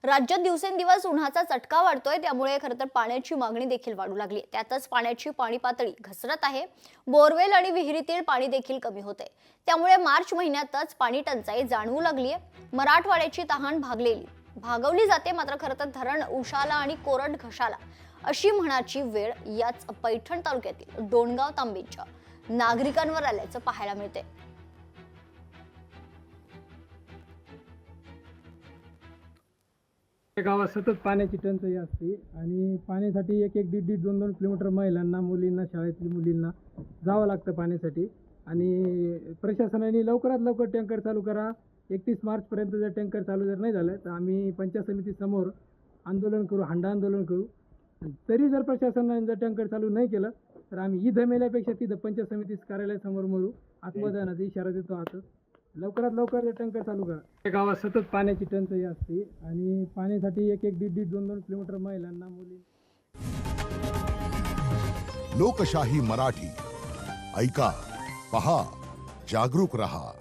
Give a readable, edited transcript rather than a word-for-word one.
राज्यात दिवसेंदिवस उन्हाचा चटका वाढतोय, त्यामुळे खरं तर पाण्याची मागणी देखील वाढू लागली. त्यातच पाण्याची पाणी पातळी घसरत आहे. बोरवेल आणि विहिरीतील पाणी देखील कमी होते. त्यामुळे मार्च महिन्यातच पाणी टंचाई जाणवू लागली आहे. मराठवाड्याची तहान भागवली जाते, मात्र खरं तर धरण उशाला आणि कोरड घशाला अशी म्हणाची वेळ याच पैठण तालुक्यातील डोणगाव तांबेच्या नागरिकांवर आल्याचं पाहायला मिळते. गावात सतत पाण्याची टंचाई असते आणि पाण्यासाठी एक एक दीड 2 किलोमीटर महिलांना, मुलींना, शाळेतल्या मुलींना जावं लागतं पाण्यासाठी. आणि प्रशासनाने लवकरात लवकर टँकर चालू करा. 31 मार्चपर्यंत जर टँकर चालू जर नाही झालं तर आम्ही पंचायत समितीसमोर आंदोलन करू, हंडा आंदोलन करू. तरी जर प्रशासनाने जर टँकर चालू नाही केलं तर आम्ही इथं मेल्यापेक्षा तिथं पंचायत समिती कार्यालयासमोर मरू. आत्मदानाचा इशारा देतो. आता लवकरात लवकर टँकर चालू करा. गावात सतत पाण्याची टंचाई असते आणि पाण्यासाठी एक एक दीड 2 किलोमीटर महिलांना, मुली. लोकशाही मराठी ऐका, पहा, जागरूक रहा.